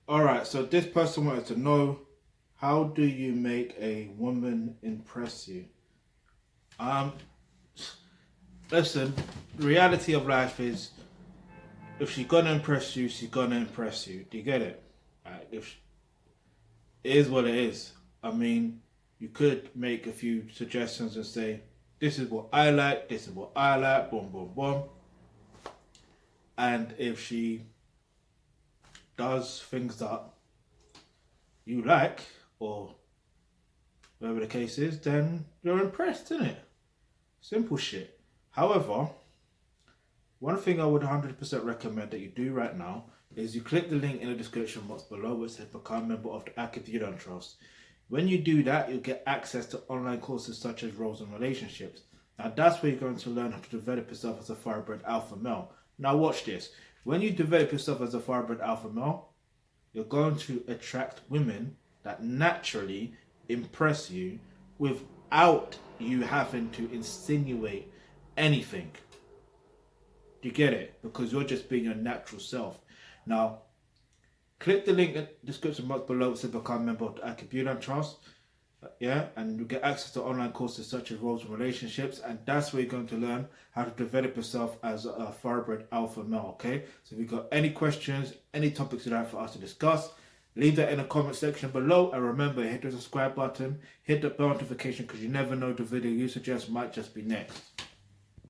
All right, so this person wanted to know, how do you make a woman impress you? Um, Listen, the reality of life is, if she's gonna impress you, she's gonna impress you. Do you get it? If it is what it is. I mean, you could make a few suggestions and say, this is what I like, this is what I like, boom, boom, boom. And if she does things that you like, or whatever the case is, then you're impressed, isn't it? Simple shit. However, one thing I would 100% recommend that you do right now is you click the link in the description box below which says become a member of the Thealkebulantrust. When you do that, you'll get access to online courses such as roles and relationships. Now that's where you're going to learn how to develop yourself as a thoroughbred alpha male. Now watch this. When you develop yourself as a thoroughbred alpha male, you're going to attract women that naturally impress you without you having to insinuate anything. Do you get it? Because you're just being your natural self. Now, click the link in the description box below to become a member of the Thealkebulantrust. Yeah, and you get access to online courses such as roles and relationships, and that's where you're going to learn how to develop yourself as a thoroughbred alpha male. Okay, so if you've got any questions, any topics you'd like for us to discuss, leave that in the comment section below, and remember, hit the subscribe button, hit the bell notification, because you never know, the video you suggest might just be next.